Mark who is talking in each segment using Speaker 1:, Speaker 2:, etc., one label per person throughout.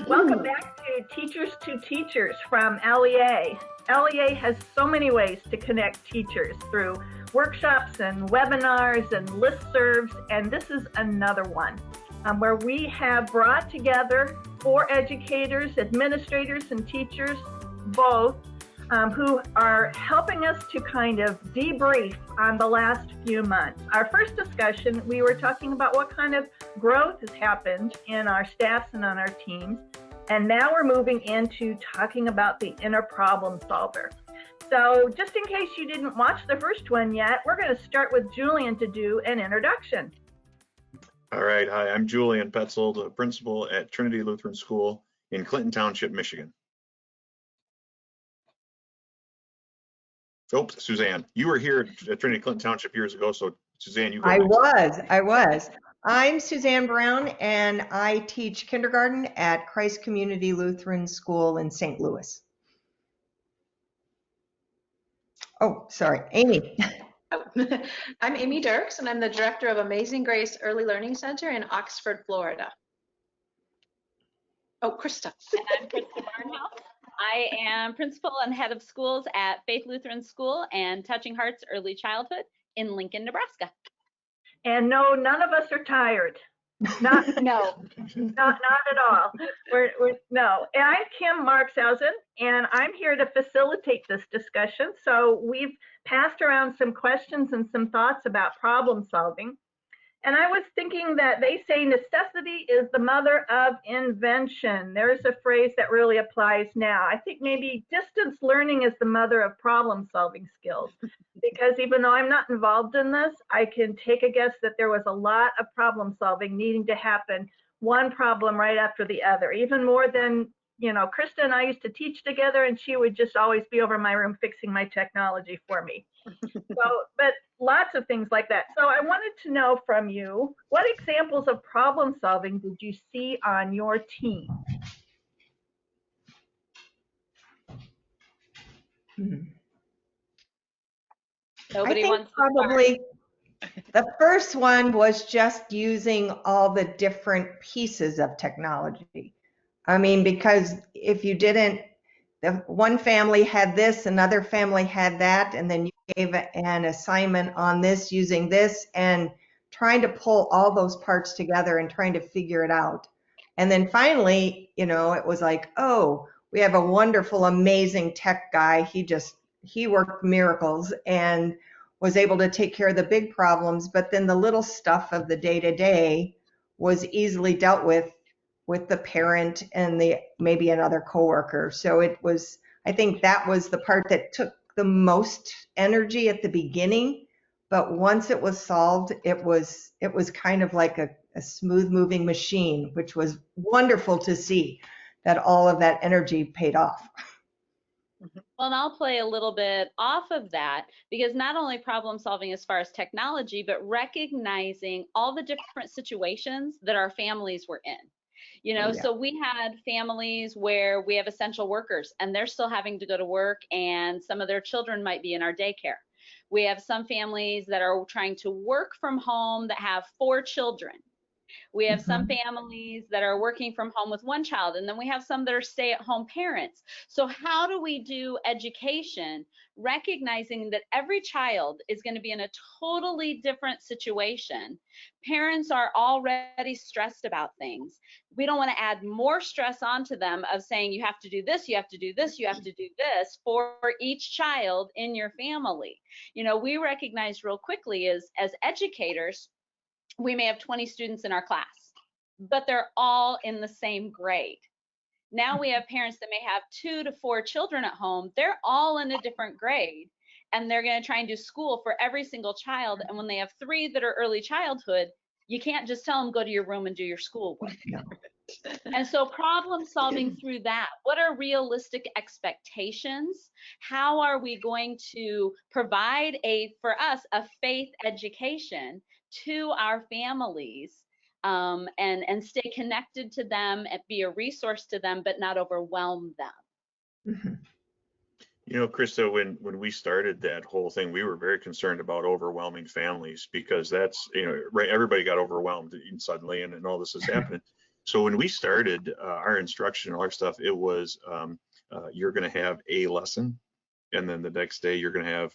Speaker 1: Welcome back to Teachers from LEA. LEA has so many ways to connect teachers through workshops and webinars and listservs, and this is another one where we have brought together 4 educators, administrators, and teachers, both, who are helping us to kind of debrief on the last few months. Our first discussion, we were talking about what kind of growth has happened in our staffs and on our teams. And now we're moving into talking about the inner problem solver. So just in case you didn't watch the first one yet, we're going to start with Julian to do an introduction.
Speaker 2: All right. Hi, I'm Julian Petzold, a principal at Trinity Lutheran School in Clinton Township, Michigan. Oops, Suzanne, you were here at Trinity Clinton Township years ago, so Suzanne, you go next.
Speaker 3: I was. I'm Suzanne Braun, and I teach kindergarten at Christ Community Lutheran School in St. Louis. Oh, sorry, Aimee.
Speaker 4: I'm Aimee Dierks, and I'm the director of Amazing Grace Early Learning Center in Oxford, Florida. Oh, Krista.
Speaker 5: And I'm Krista Barnhouse. I am principal and head of schools at Faith Lutheran School and Touching Hearts Early Childhood in Lincoln, Nebraska.
Speaker 1: And no, none of us are tired. Not
Speaker 5: No,
Speaker 1: not at all. No. And I'm Kim Marxhausen, and I'm here to facilitate this discussion. So we've passed around some questions and some thoughts about problem solving. And I was thinking that they say necessity is the mother of invention. There's a phrase that really applies now. I think maybe distance learning is the mother of problem solving skills, because even though I'm not involved in this, I can take a guess that there was a lot of problem solving needing to happen, one problem right after the other, even more than, you know, Krista and I used to teach together, and she would just always be over in my room fixing my technology for me. But lots of things like that. So I wanted to know from you, what examples of problem solving did you see on your team?
Speaker 5: nobody wants to
Speaker 3: probably the first one was just using all the different pieces of technology. I mean, because if you didn't, the one family had this, another family had that, and then you gave an assignment on this using this, and trying to pull all those parts together and trying to figure it out. And then finally, you know, it was like, oh, we have a wonderful, amazing tech guy. He worked miracles and was able to take care of the big problems, but then the little stuff of the day-to-day was easily dealt with the parent and maybe another coworker. So it was, I think that was the part that took the most energy at the beginning, but once it was solved, it was kind of like a smooth moving machine, which was wonderful to see that all of that energy paid off.
Speaker 5: Well, and I'll play a little bit off of that, because not only problem solving as far as technology, but recognizing all the different situations that our families were in. You know, So we had families where we have essential workers and they're still having to go to work, and some of their children might be in our daycare. We have some families that are trying to work from home that have 4 children. We have some families that are working from home with 1 child, and then we have some that are stay-at-home parents. So how do we do education, recognizing that every child is going to be in a totally different situation? Parents are already stressed about things. We don't want to add more stress onto them of saying you have to do this, you have to do this, you have to do this for each child in your family. You know, we recognize real quickly as educators, we may have 20 students in our class, but they're all in the same grade. Now we have parents that may have 2 to 4 children at home. They're all in a different grade, and they're going to try and do school for every single child. And when they have 3 that are early childhood, you can't just tell them, go to your room and do your schoolwork. And so problem solving through that, what are realistic expectations? How are we going to provide for us, a faith education to our families, and stay connected to them and be a resource to them, but not overwhelm them?
Speaker 2: You know, Krista, when we started that whole thing, we were very concerned about overwhelming families, because that's, you know, right, everybody got overwhelmed suddenly and all this is happening. So when we started our instruction, all our stuff, it was you're going to have a lesson, and then the next day you're going to have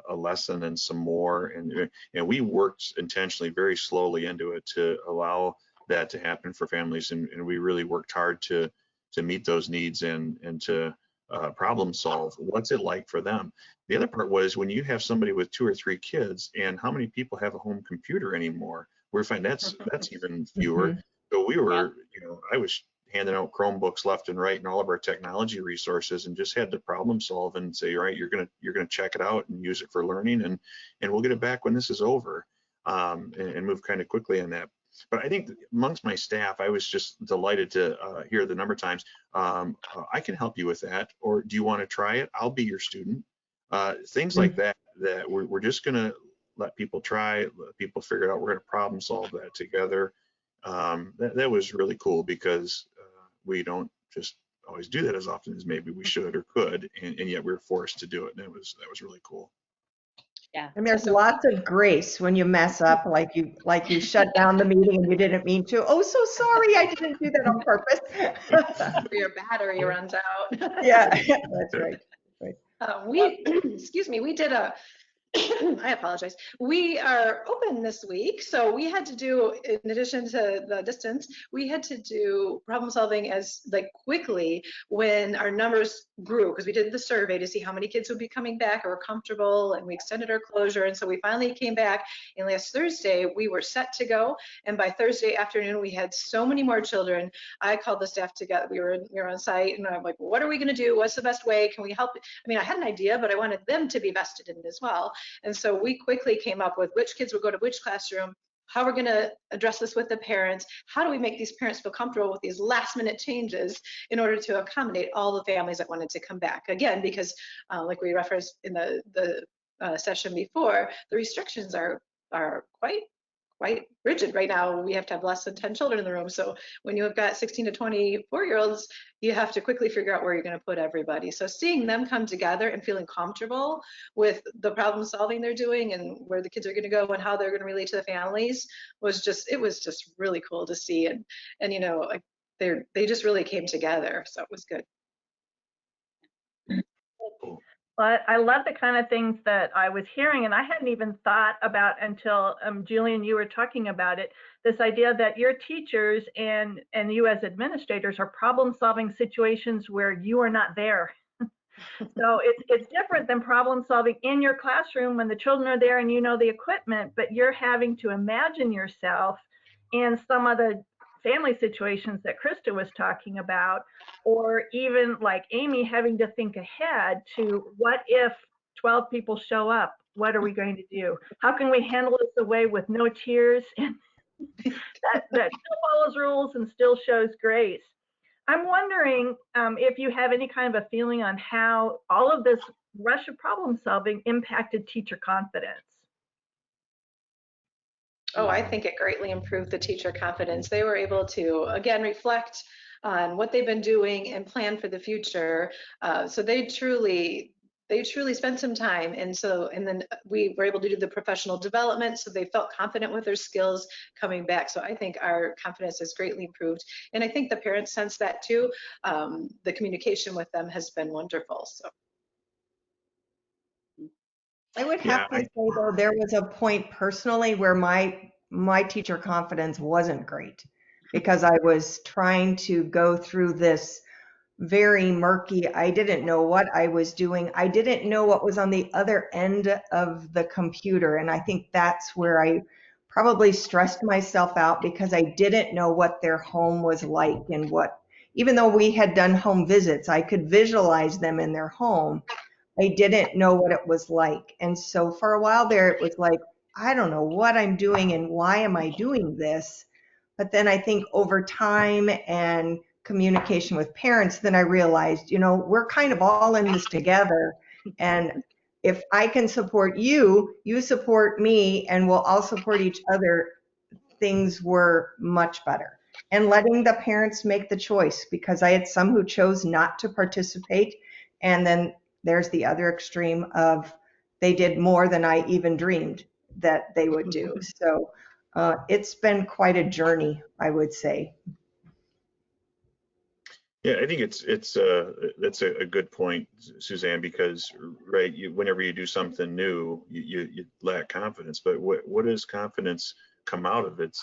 Speaker 2: a lesson and some more, and we worked intentionally very slowly into it to allow that to happen for families, and we really worked hard to meet those needs and to problem solve. What's it like for them? The other part was when you have somebody with 2 or 3 kids, and how many people have a home computer anymore? We find that's even fewer.
Speaker 3: Mhm.
Speaker 2: So we were, I was handing out Chromebooks left and right and all of our technology resources, and just had to problem solve and say, all right, you're gonna check it out and use it for learning, and we'll get it back when this is over, and move kind of quickly on that. But I think amongst my staff, I was just delighted to hear the number of times, I can help you with that, or do you want to try it? I'll be your student. Things like that we're just gonna let people try, let people figure it out. We're gonna problem solve that together. That was really cool, because we don't just always do that as often as maybe we should or could, and yet we were forced to do it, and that was really cool.
Speaker 5: Yeah.
Speaker 3: And there's lots of grace when you mess up, like you shut down the meeting and you didn't mean to. Oh, so sorry, I didn't do that on purpose.
Speaker 4: Your battery runs out.
Speaker 3: Yeah, that's right.
Speaker 4: Excuse me, we did a, I apologize. We are open this week, so we had to do, in addition to the distance, we had to do problem solving as quickly when our numbers grew, because we did the survey to see how many kids would be coming back or were comfortable, and we extended our closure. And so we finally came back, and last Thursday we were set to go. And by Thursday afternoon, we had so many more children. I called the staff together. We were on site, and I'm like, well, what are we going to do? What's the best way? Can we help? I mean, I had an idea, but I wanted them to be vested in it as well. And so we quickly came up with which kids would go to which classroom, how we're going to address this with the parents, how do we make these parents feel comfortable with these last minute changes in order to accommodate all the families that wanted to come back. Again, because like we referenced in the session before, the restrictions are quite rigid right now. We have to have less than 10 children in the room. So when you have got 16 to 24-year-olds, you have to quickly figure out where you're going to put everybody. So seeing them come together and feeling comfortable with the problem solving they're doing and where the kids are going to go and how they're going to relate to the families was just really cool to see. And they just really came together. So it was good.
Speaker 1: Well, I love the kind of things that I was hearing, and I hadn't even thought about until Julian, you were talking about it, this idea that your teachers and you as administrators are problem solving situations where you are not there. So it's different than problem solving in your classroom when the children are there and you know the equipment, but you're having to imagine yourself in some of the family situations that Krista was talking about, or even like Aimee having to think ahead to what if 12 people show up? What are we going to do? How can we handle this away with no tears? And that still follows rules and still shows grace. I'm wondering if you have any kind of a feeling on how all of this rush of problem solving impacted teacher confidence.
Speaker 4: Oh, I think it greatly improved the teacher confidence. They were able to, again, reflect on what they've been doing and plan for the future. So they truly spent some time. And then we were able to do the professional development. So they felt confident with their skills coming back. So I think our confidence has greatly improved. And I think the parents sense that too. The communication with them has been wonderful. So.
Speaker 3: I would have to say, though, there was a point personally where my teacher confidence wasn't great, because I was trying to go through this very murky, I didn't know what I was doing. I didn't know what was on the other end of the computer. And I think that's where I probably stressed myself out, because I didn't know what their home was like, and even though we had done home visits, I could visualize them in their home. I didn't know what it was like. And so for a while there, it was like, I don't know what I'm doing and why am I doing this? But then I think over time and communication with parents, then I realized, we're kind of all in this together. And if I can support you, you support me, and we'll all support each other, things were much better. And letting the parents make the choice, because I had some who chose not to participate. And then there's the other extreme of they did more than I even dreamed that they would do. So it's been quite a journey, I would say.
Speaker 2: Yeah, I think that's a good point, Suzanne, because right, whenever you do something new, you lack confidence. But what does confidence come out of? It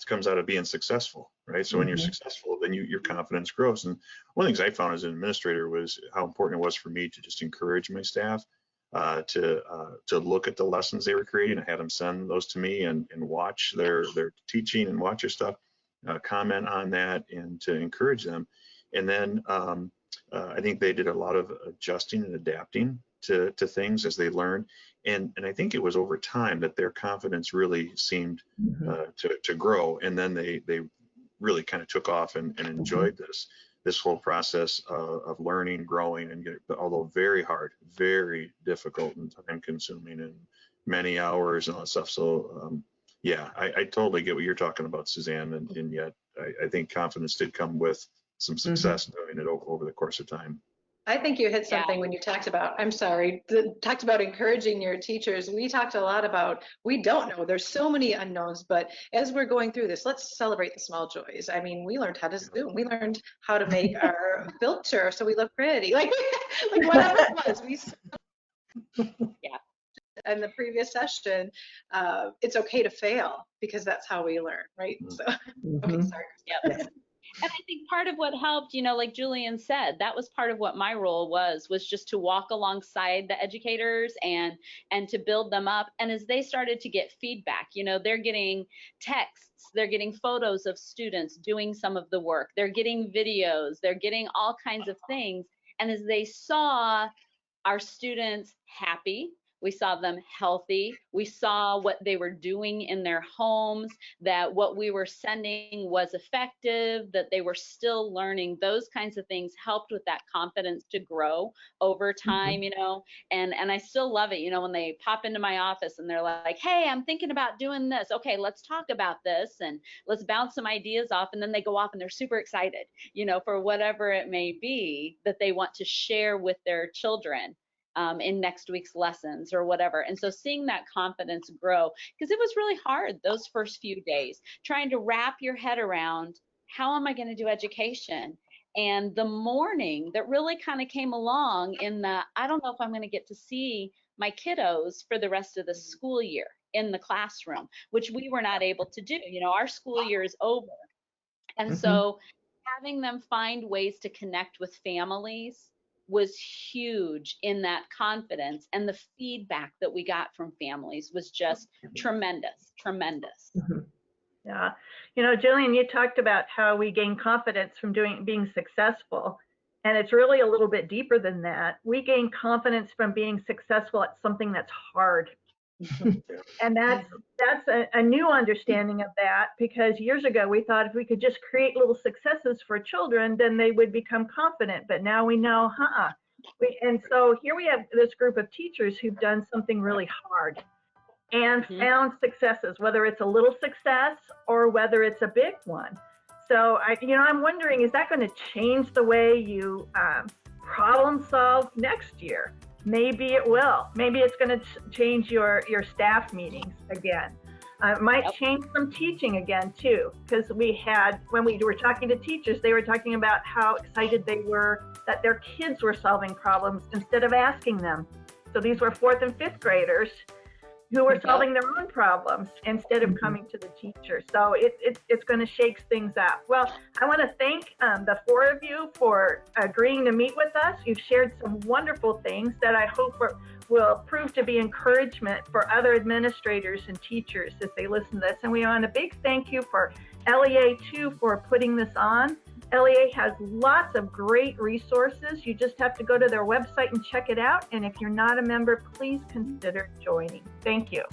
Speaker 2: comes out of being successful, right? So when you're successful, then your confidence grows. And one of the things I found as an administrator was how important it was for me to just encourage my staff to look at the lessons they were creating. I had them send those to me and watch their teaching and watch their stuff, comment on that, and to encourage them. And then I think they did a lot of adjusting and adapting to things as they learned. And I think it was over time that their confidence really seemed to grow. And then they really kind of took off and enjoyed this whole process of learning, growing, and although very hard, very difficult and time consuming and many hours and all that stuff. So yeah, I totally get what you're talking about, Suzanne. And yet I think confidence did come with some success doing it over the course of time.
Speaker 4: I think you hit something when you talked about, talked about encouraging your teachers. We talked a lot about, we don't know, there's so many unknowns, but as we're going through this, let's celebrate the small joys. I mean, we learned how to Zoom, we learned how to make our filter so we look pretty, like whatever it was. In the previous session, it's okay to fail because that's how we learn, right? So, okay, sorry.
Speaker 5: Yep. And I think part of what helped, like Julian said, that was part of what my role was just to walk alongside the educators and to build them up. And as they started to get feedback, they're getting texts, they're getting photos of students doing some of the work, they're getting videos, they're getting all kinds of things. And as they saw our students happy, we saw them healthy. We saw what they were doing in their homes, that what we were sending was effective, that they were still learning. Those kinds of things helped with that confidence to grow over time, and I still love it, when they pop into my office and they're like, hey, I'm thinking about doing this. Okay, let's talk about this and let's bounce some ideas off. And then they go off and they're super excited, for whatever it may be that they want to share with their children. In next week's lessons or whatever. And so seeing that confidence grow, because it was really hard those first few days, trying to wrap your head around, how am I going to do education? And the morning that really kind of came along in the, I don't know if I'm going to get to see my kiddos for the rest of the school year in the classroom, which we were not able to do. Our school year is over. And so having them find ways to connect with families was huge in that confidence, and the feedback that we got from families was just tremendous.
Speaker 1: Yeah, Julian, you talked about how we gain confidence from being successful, and it's really a little bit deeper than that. We gain confidence from being successful at something that's hard. And that's a new understanding of that, because years ago we thought if we could just create little successes for children, then they would become confident. But now we know, and so here we have this group of teachers who've done something really hard and found successes, whether it's a little success or whether it's a big one. So I'm wondering, is that going to change the way you problem solve next year? Maybe it will. Maybe it's going to change your staff meetings again. It might change some teaching again too, because when we were talking to teachers, they were talking about how excited they were that their kids were solving problems instead of asking them. So these were 4th and 5th graders who were solving their own problems instead of coming to the teacher. So it's going to shake things up. Well, I want to thank the 4 of you for agreeing to meet with us. You've shared some wonderful things that I hope will prove to be encouragement for other administrators and teachers as they listen to this. And we want a big thank you for LEA too for putting this on. LEA has lots of great resources. You just have to go to their website and check it out. And if you're not a member, please consider joining. Thank you.